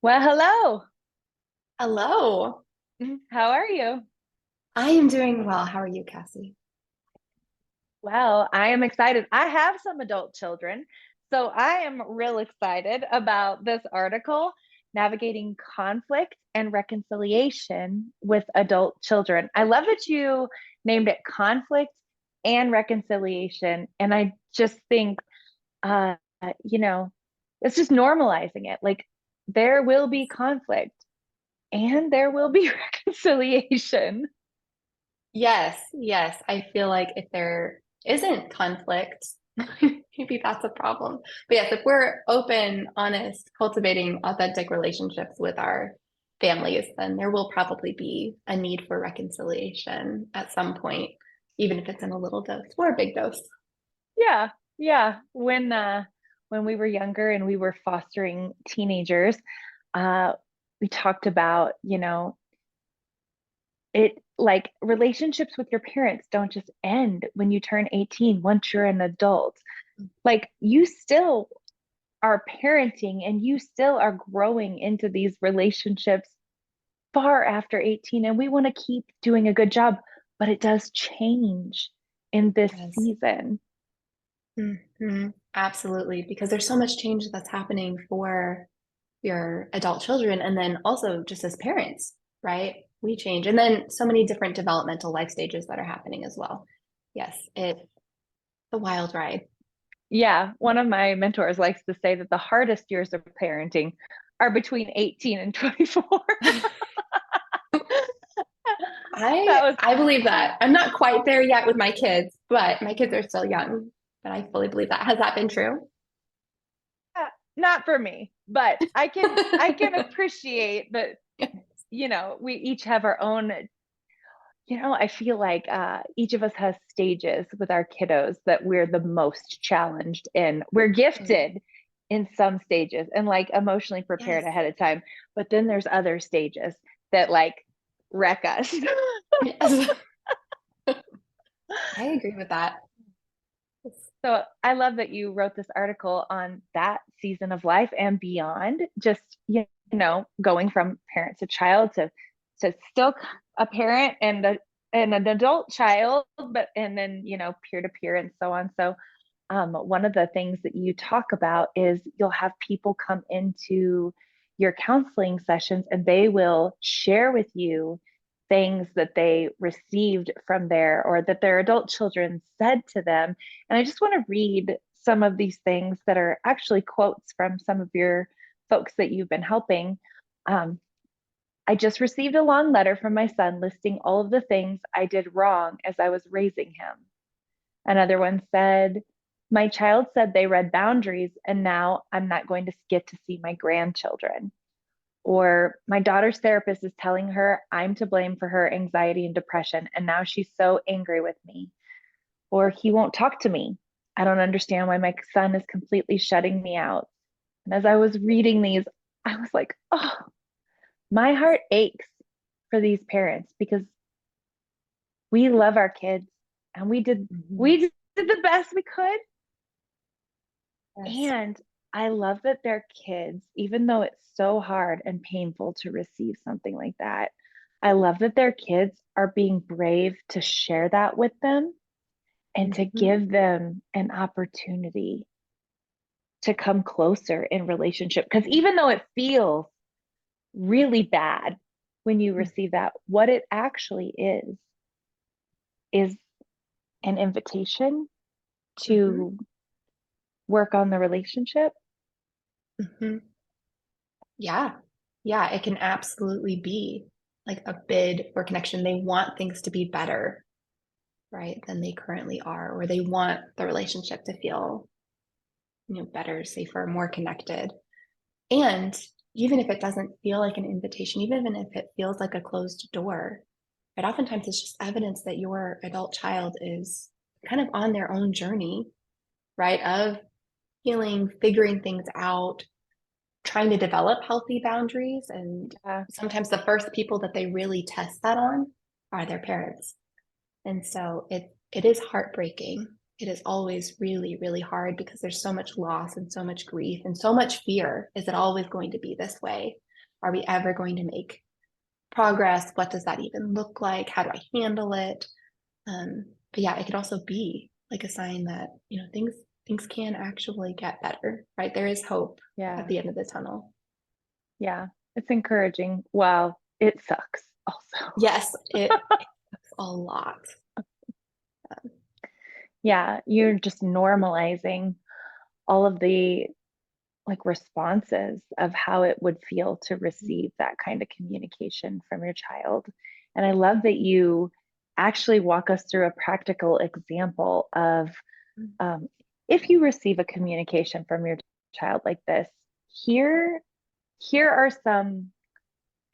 Well, hello. Hello. How are you? I am doing well. How are you, Cassie? Well, I am excited. I have some adult children, so I am real excited about this article, Navigating Conflict and Reconciliation with Adult Children. I love that you named it Conflict and Reconciliation. And I just think, uh, you know, it's just normalizing it. Like there will be conflict and there will be reconciliation. Yes, yes. I feel like if there isn't conflict, maybe that's a problem. But yes, if we're open, honest, cultivating authentic relationships with our families, then there will probably be a need for reconciliation at some point, even if it's in a little dose or a big dose. Yeah, yeah. When we were younger and we were fostering teenagers, uh we talked about, it like relationships with your parents don't just end when you turn 18 once you're an adult. Like you still are parenting and you still are growing into these relationships far after 18 and we want to keep doing a good job, but it does change in this Yes. season. Absolutely, because there's so much change that's happening for your adult children and then also just as parents, right? We change. And then so many different developmental life stages that are happening as well. Yes, it's a wild ride. Yeah, one of my mentors likes to say that the hardest years of parenting are between 18 and 24. I That was I believe that. I'm not quite there yet with my kids, but my kids are still young. But I fully believe that. Has that been true? not for me, but I can appreciate that, we each have our own, I feel like each of us has stages with our kiddos that we're the most challenged in. We're Mm. gifted in some stages and like emotionally prepared Yes. ahead of time, but then there's other stages that like wreck us. Yes. I agree with that. So I love that you wrote this article on that season of life and beyond, just, going from parent to child to still a parent and an adult child, but and then, peer to peer and so on. So one of the things that you talk about is you'll have people come into your counseling sessions and they will share with you things that they received from there or that their adult children said to them. And I just want to read some of these things that are actually quotes from some of your folks that you've been helping. Um, I just received a long letter from my son listing all of the things I did wrong as I was raising him. Another one said, my child said they read boundaries, and now I'm not going to get to see my grandchildren. Or my daughter's therapist is telling her I'm to blame for her anxiety and depression, and now she's so angry with me. Or he won't talk to me. I don't understand why my son is completely shutting me out. And as I was reading these, I was like, oh, my heart aches for these parents because we love our kids and we did Mhm. we did the best we could. Yes. And I love that their kids, even though it's so hard and painful to receive something like that, I love that their kids are being brave to share that with them and to Mhm. give them an opportunity to come closer in relationship. Because even though it feels really bad when you receive that, what it actually is an invitation Mhm. to work on the relationship. Mhm. Yeah. Yeah, it can absolutely be like a bid for connection. They want things to be better, right, than they currently are, or they want the relationship to feel, better, safer, more connected. And even if it doesn't feel like an invitation, even if it feels like a closed door, right, oftentimes it's just evidence that your adult child is kind of on their own journey, right, of healing, figuring things out, trying to develop healthy boundaries. And Yeah. sometimes the first people that they really test that on are their parents. And so it is heartbreaking. It is always really, really hard because there's so much loss and so much grief and so much fear. Is it always going to be this way? Are we ever going to make progress? What does that even look like? How do I handle it? But yeah, it could also be like a sign that, things can actually get better, right? There is hope at Yeah. the end of the tunnel. Yeah. It's encouraging. Well, it sucks also. Yes, it's a lot. Yeah. You're just normalizing all of the like responses of how it would feel to receive that kind of communication from your child. And I love that you actually walk us through a practical example of um, if you receive a communication from your child like this, here, here are some,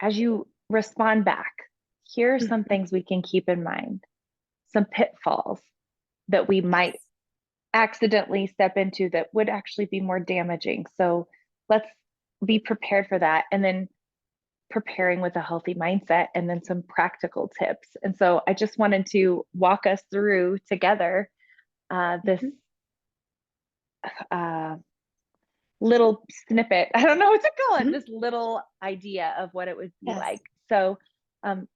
as you respond back, here are some Mhm. things we can keep in mind, some pitfalls that we might Yes. accidentally step into that would actually be more damaging. So let's be prepared for that. And then preparing with a healthy mindset and then some practical tips. And so I just wanted to walk us through together this Mhm. uh, little snippet. I don't know what to call it, Mhm. this little idea of what it would be Yes. like. So, um,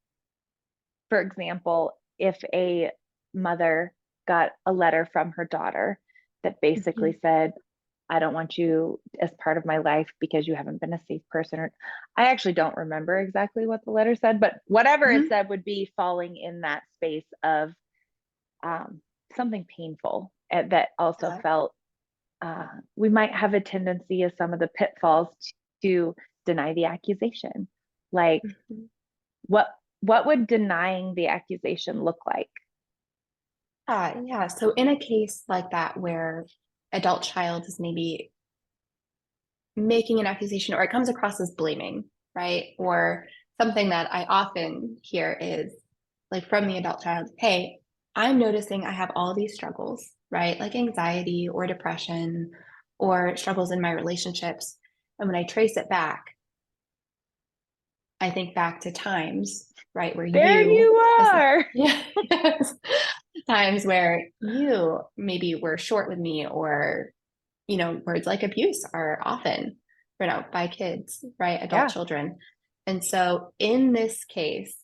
for example, if a mother got a letter from her daughter that Mhm. basically said, I don't want you as part of my life because you haven't been a safe person. Or I actually don't remember exactly what the letter said, but whatever it Mhm. said would be falling in that space of um, something painful that also Yeah. felt we might have a tendency as some of the pitfalls to deny the accusation. Like Mhm. what what would denying the accusation look like? Yeah. So in a case like that where adult child is maybe making an accusation or it comes across as blaming, right? Or something that I often hear is like from the adult child, hey, I'm noticing I have all these struggles, right? Like anxiety or depression or struggles in my relationships. And when I trace it back, I think back to times, right, where There you as are. yeah, yes, times where you maybe were short with me or words like abuse are often read out by kids, right? Adult Yeah. children. And so in this case,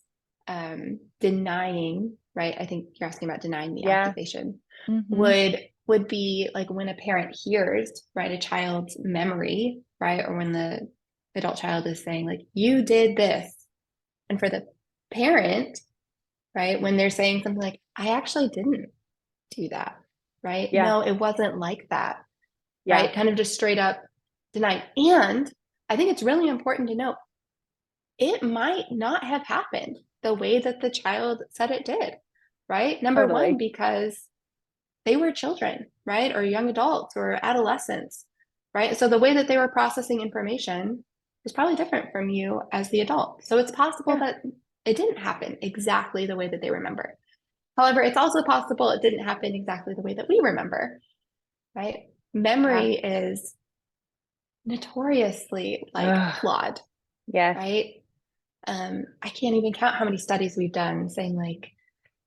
denying, right? I think you're asking about denying the Yeah. accusation Mm-hmm. would be like when a parent hears, right, a child's memory, right? Or when the adult child is saying, like, you did this. And for the parent, right, when they're saying something like, I actually didn't do that, right? Yeah. No, it wasn't like that, Yeah. right? Kind of just straight up denied. And I think it's really important to note it might not have happened the way that the child said it did, right? Number one, Totally. because they were children, right? Or young adults or adolescents, right? So the way that they were processing information is probably different from you as the adult. So it's possible Yeah. that it didn't happen exactly the way that they remember. However, it's also possible it didn't happen exactly the way that we remember, right? Yeah. Memory is notoriously like Ugh. flawed, Yes. right? I can't even count how many studies we've done saying like,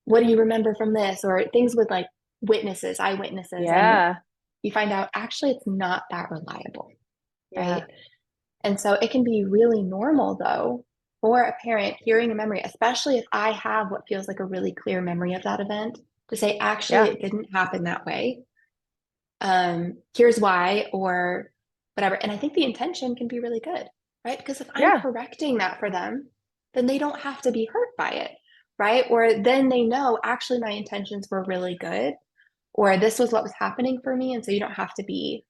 what do you remember from this? Or things with like witnesses, eyewitnesses, and Yeah. you find out actually it's not that reliable, right? Yeah. And so it can be really normal though for a parent hearing a memory, especially if I have what feels like a really clear memory of that event, to say, actually, Yeah. it didn't happen that way. Here's why, or whatever. And I think the intention can be really good, right? Because if I'm Yeah. correcting that for them, then they don't have to be hurt by it, right? Or then they know actually my intentions were really good, or this was what was happening for me. And so you don't have to be,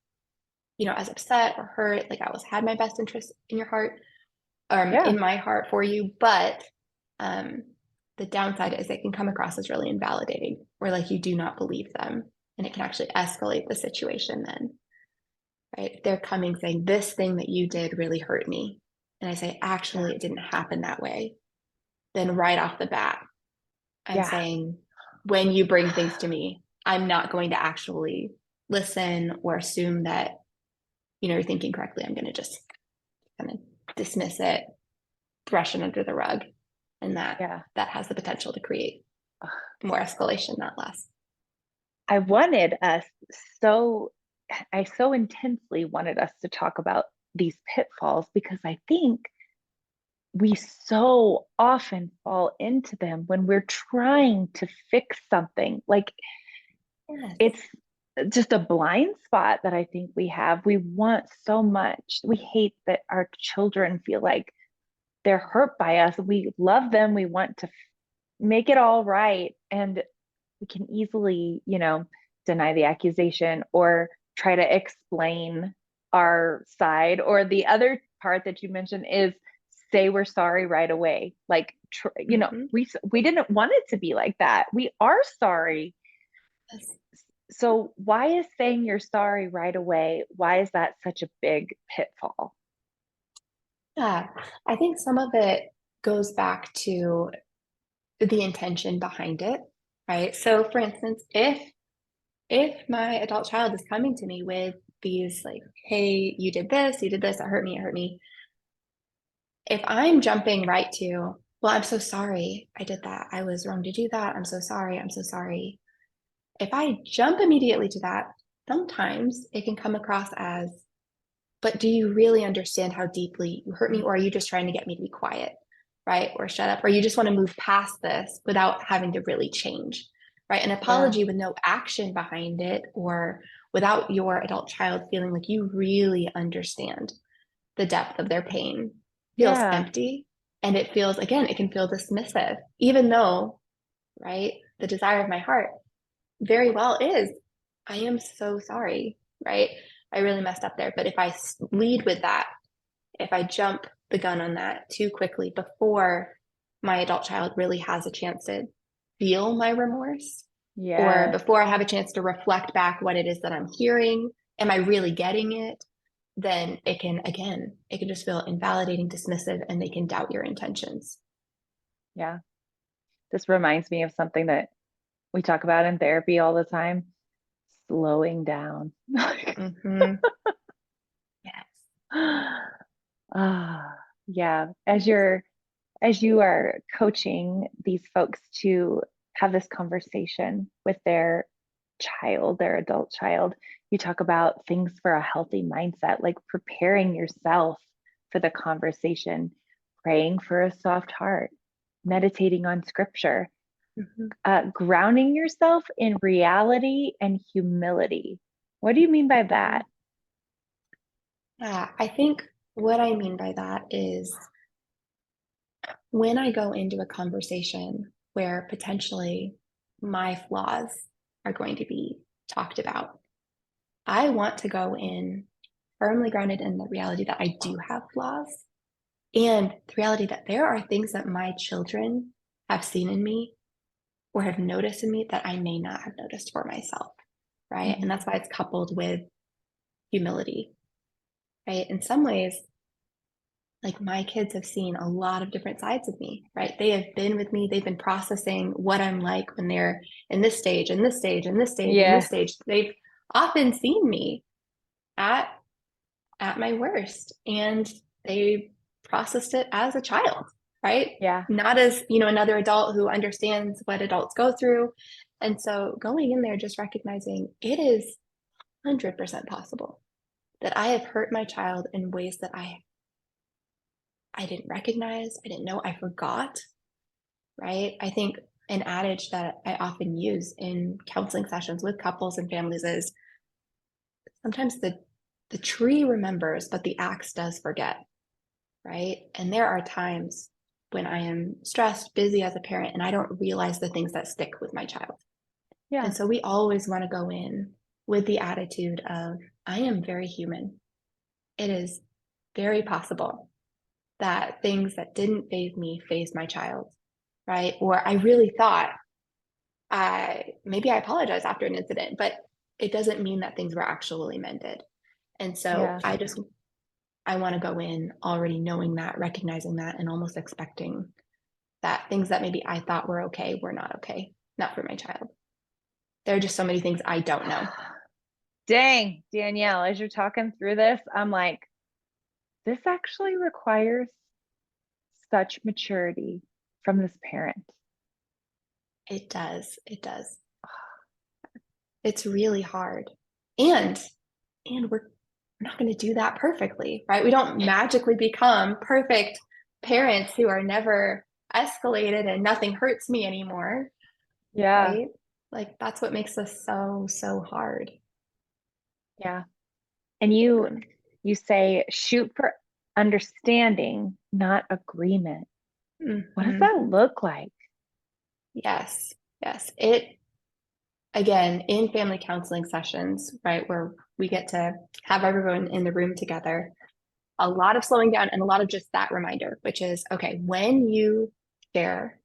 as upset or hurt. Like I was had my best interest in your heart, Yeah. in my heart for you. But um, the downside is it can come across as really invalidating, or like you do not believe them. And it can actually escalate the situation then, right? If they're coming saying, this thing that you did really hurt me. And I say, Yeah. actually, it didn't happen that way. Then right off the bat, I'm Yeah. saying, when you bring things to me, I'm not going to actually listen or assume that, you're thinking correctly. I'm going to just kind of dismiss it, brush it under the rug. And Yeah. that has the potential to create more escalation, not less. I wanted us so, I so intensely wanted us to talk about these pitfalls because I think we so often fall into them when we're trying to fix something. Like Yes. it's just a blind spot that I think we have. We want so much. We hate that our children feel like they're hurt by us. We love them. We want to make it all right. And we can easily, deny the accusation or try to explain our side. Or the other part that you mentioned is say we're sorry right away. Like, Mm-hmm. we didn't want it to be like that. We are sorry. Yes. So why is saying you're sorry right away? Why is that such a big pitfall? Yeah, I think some of it goes back to the intention behind it, right? So for instance, if my adult child is coming to me with these like, hey, you did this, it hurt me. If I'm jumping right to, well, I'm so sorry, I did that. I was wrong to do that. I'm so sorry. I'm so sorry. If I jump immediately to that, sometimes it can come across as, but do you really understand how deeply you hurt me? Or are you just trying to get me to be quiet, right? Or shut up? Or you just want to move past this without having to really change, right? An Yeah. apology with no action behind it, or without your adult child feeling like you really understand the depth of their pain, feels Yeah. empty. And it feels, again, it can feel dismissive, even though, right, the desire of my heart very well is, I am so sorry, right? I really messed up there. But if I lead with that, if I jump the gun on that too quickly before my adult child really has a chance to feel my remorse, or Yes. before I have a chance to reflect back what it is that I'm hearing, am I really getting it? Then it can, again, it can just feel invalidating, dismissive, and they can doubt your intentions. Yeah. This reminds me of something that we talk about in therapy all the time, slowing down. Mm-hmm. Yes. Ah, yeah. As you are coaching these folks to have this conversation with their child, their adult child, you talk about things for a healthy mindset, like preparing yourself for the conversation, praying for a soft heart, meditating on scripture, Mm-hmm. grounding yourself in reality and humility. What do you mean by Mm-hmm. that? Yeah, I think what I mean by that is when I go into a conversation where potentially my flaws are going to be talked about, I want to go in firmly grounded in the reality that I do have flaws and the reality that there are things that my children have seen in me or have noticed in me that I may not have noticed for myself, right? And Mhm. that's why it's coupled with humility, right? In some ways, like my kids have seen a lot of different sides of me, right? They have been with me, they've been processing what I'm like when they're in this stage, in this stage, in this stage, in this Yes. stage. They've often seen me at my worst, and they processed it as a child, right? Yeah. Not as, another adult who understands what adults go through. And so going in there just recognizing it is 100% possible that I have hurt my child in ways that I didn't recognize, I didn't know, I forgot, right? I think an adage that I often use in counseling sessions with couples and families is sometimes the tree remembers, but the axe does forget, right? And there are times when I am stressed, busy as a parent, and I don't realize the things that stick with my child. Yeah. And so we always want to go in with the attitude of, I am very human. It is very possible that things that didn't phase me phased my child, right? Or I really thought maybe I apologized after an incident, but it doesn't mean that things were actually mended. And so Yeah. I want to go in already knowing that, recognizing that, and almost expecting that things that maybe I thought were okay were not okay, not for my child. There are just so many things I don't know. Dang, Danielle, as you're talking through this, I'm like, this actually requires such maturity from this parent. It does. It does. It's really hard. And we're not going to do that perfectly, right? We don't magically become perfect parents who are never escalated and nothing hurts me anymore, Yeah. right? Like that's what makes this so, so hard. Yeah. And you say shoot for understanding, not agreement. What does Mhm. that look like? Yes. Yes. It, again, in family counseling sessions, right, where we get to have everyone in the room together, a lot of slowing down and a lot of just that reminder, which is okay, when you share,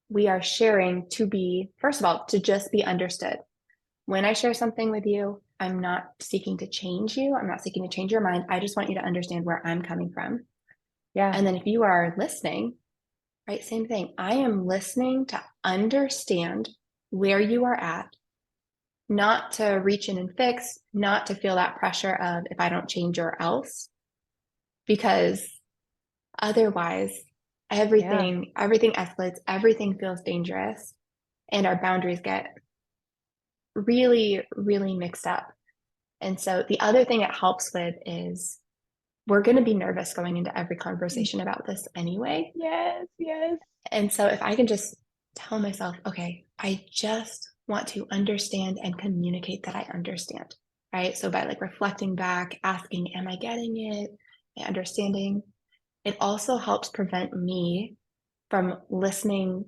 we are sharing to be, first of all, to just be understood. When I share something with you, I'm not seeking to change you. I'm not seeking to change your mind. I just want you to understand where I'm coming from. Yeah. And then if you are listening, right, same thing. I am listening to understand where you are at, not to reach in and fix, not to feel that pressure of if I don't change or else, because otherwise Yeah. everything escalates, everything feels dangerous, and our boundaries get really, really mixed up. And so the other thing it helps with is we're going to be nervous going into every conversation about this anyway. Yes, yes. And so if I can just tell myself, okay, I just want to understand and communicate that I understand, right? So by like reflecting back, asking, am I getting it? Am I understanding? It also helps prevent me from listening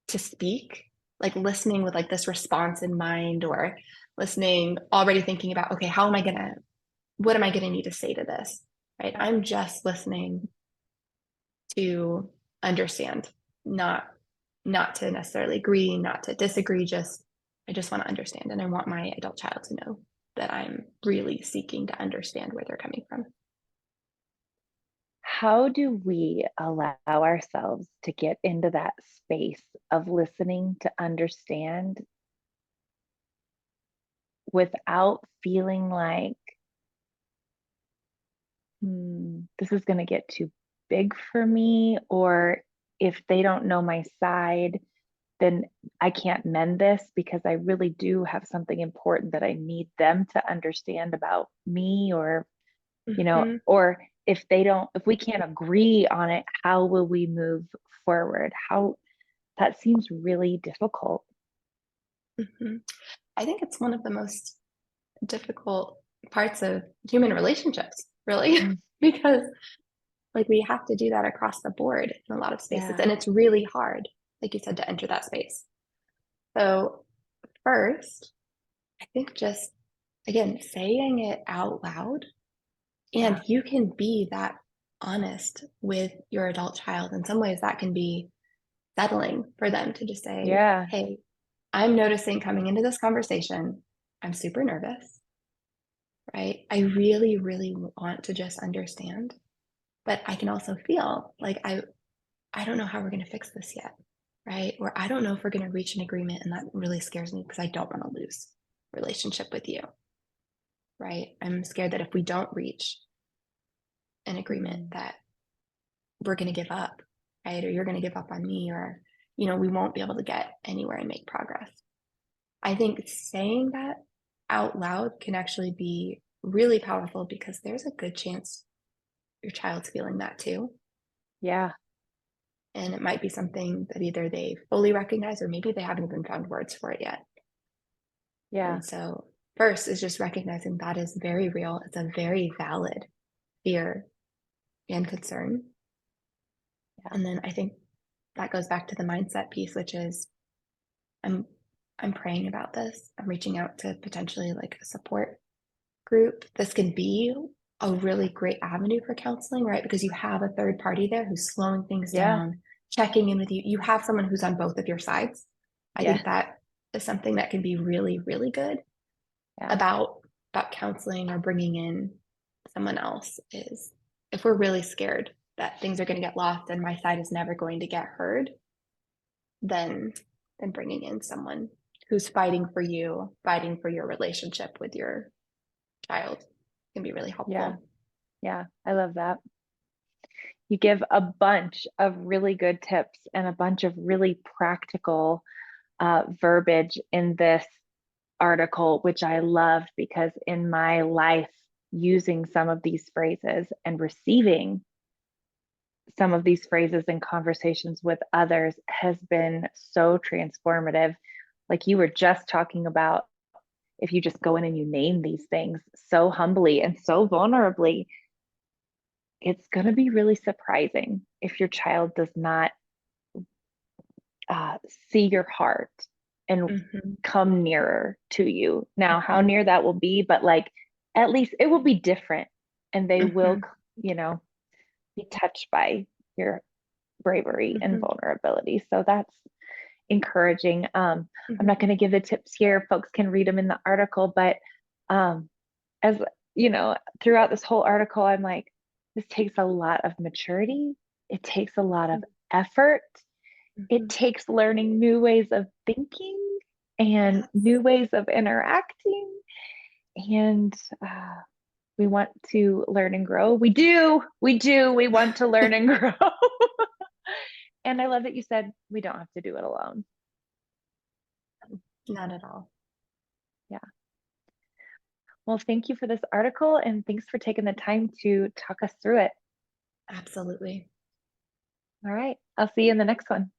to speak, like listening with like this response in mind or listening, already thinking about, okay, what am I going to need to say to this? Right. Yeah. I'm just listening to understand, not not to necessarily agree, not to disagree, just I just want to understand. And I want my adult child to know that I'm really seeking to understand where they're coming from. How do we allow ourselves to get into that space of listening to understand without feeling like, this is going to get too big for me, or if they don't know my side, then I can't mend this because I really do have something important that I need them to understand about me, or, Mm-hmm, or if we can't agree on it, how will we move forward? How that seems really difficult. mm-hmm. I think it's one of the most difficult parts of human relationships, really, Mm, because like we have to do that across the board in a lot of spaces. yeah. And it's really hard, like you said, to enter that space. So, first, I think just again, saying it out loud, and Yeah. you can be that honest with your adult child. In some ways, that can be settling for them to just say, Yeah. hey, I'm noticing coming into this conversation, I'm super nervous, right? I really, really want to just understand, but I can also feel like I don't know how we're going to fix this yet, right? Or I don't know if we're going to reach an agreement, and that really scares me because I don't want to lose relationship with you, right? I'm scared that if we don't reach an agreement Mm, that we're going to give up, right? Or you're going to give up on me, or we won't be able to get anywhere and make progress. I think saying that out loud can actually be really powerful because there's a good chance your child's feeling that too. yeah. And it might be something that either they fully recognize or maybe they haven't even found words for it yet. Yeah. And so, first is just recognizing that is very real. It's a very valid fear and concern. Yeah. And then I think that goes back to the mindset piece, which is I'm I'm praying about this. I'm reaching out to potentially like a support group. This can be a really great avenue for counseling, right? Because you have a third party there who's slowing things Yeah. down, checking in with you. You have someone who's on both of your sides. I Yeah. think that is something that can be really, really good Yeah. about counseling or bringing in someone else is if we're really scared that things are going to get lost and my side is never going to get heard, then bringing in someone who's fighting for you, fighting for your relationship with your child can be really Yeah. helpful. Yeah. I love that. You give a bunch of really good tips and a bunch of really practical verbiage in this article, which I loved because in my life, using some of these phrases and receiving some of these phrases in conversations with others has been so transformative. Like you were just talking about, if you just go in and you name these things so humbly and so vulnerably, it's going to be really surprising if your child does not see your heart and Mm-hmm. come nearer to you. Now, how Mm-hmm. near that will be, but like at least it will be different and they will, Mm-hmm. be touched by your bravery and Mm-hmm. vulnerability. So that's encouraging. I'm Mm-hmm. not going to give the tips here. Folks can read them in the article, but um, as throughout this whole article, I'm like, this takes a lot of maturity. It takes a lot of effort. It Mm-hmm. takes learning new ways of thinking and Yes. new ways of interacting. And we want to learn and grow. We do. We do. We want to learn and grow. And I love that you said we don't have to do it alone. Not at all. Yeah. Well, thank you for this article and thanks for taking the time to talk us through it. Absolutely. All right. I'll see you in the next one.